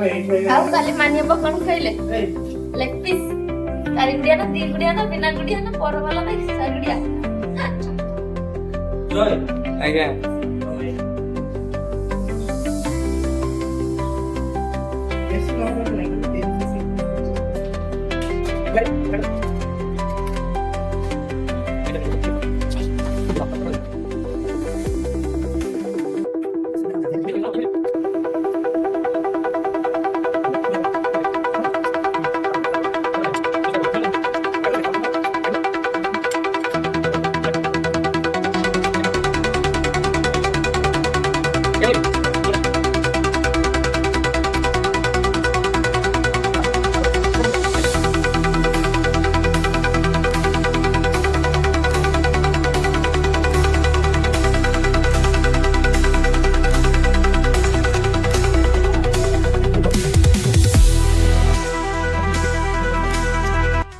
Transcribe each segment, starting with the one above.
ଆଉ କାଲି ମାନିବା କଣ ଖାଇଲେ ଲେଗ ପିସ୍ ଚାରି ଗୁଡିଆ ନା ଦି ଗୁଡିଆ ନା ବିନା ଗୁଡିଆ ନା ପରବାଲା ନା ଚାରି ଗୁଡିଆ ଜୟ ଆଜ୍ଞା ବେଶୀ ନହେଲେ ନାହିଁ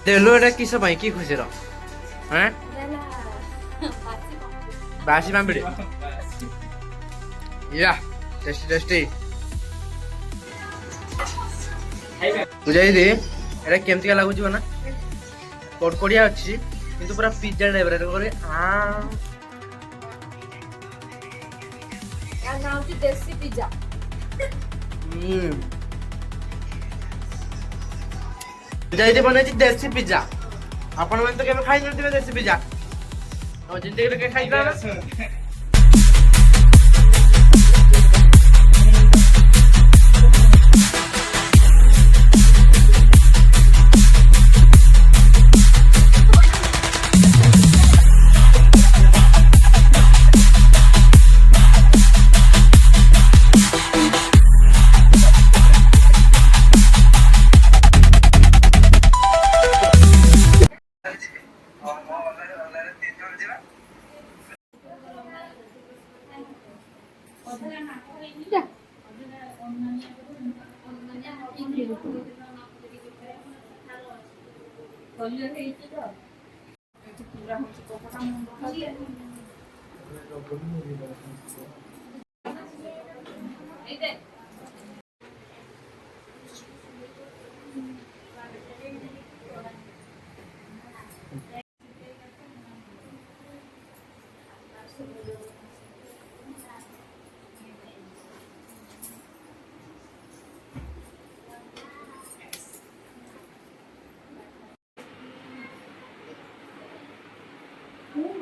देलो एटा किस भाई की खुशी रो हैं बासी पांपड़ी या टेस्टी टेस्टी बुझाई दे एटा केमति का लागु ना कोडकोडिया अछि किंतु पूरा पिज्जा टाइप रे करे हां या नाम की देसी पिज्जा बुझाई बने देसी पिज्जा आपण मन तो केमे खाइ नथिबे देसी पिज्जा और जिंदगी रे के खाइ ना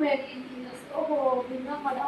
Very oh, बिना बड़ा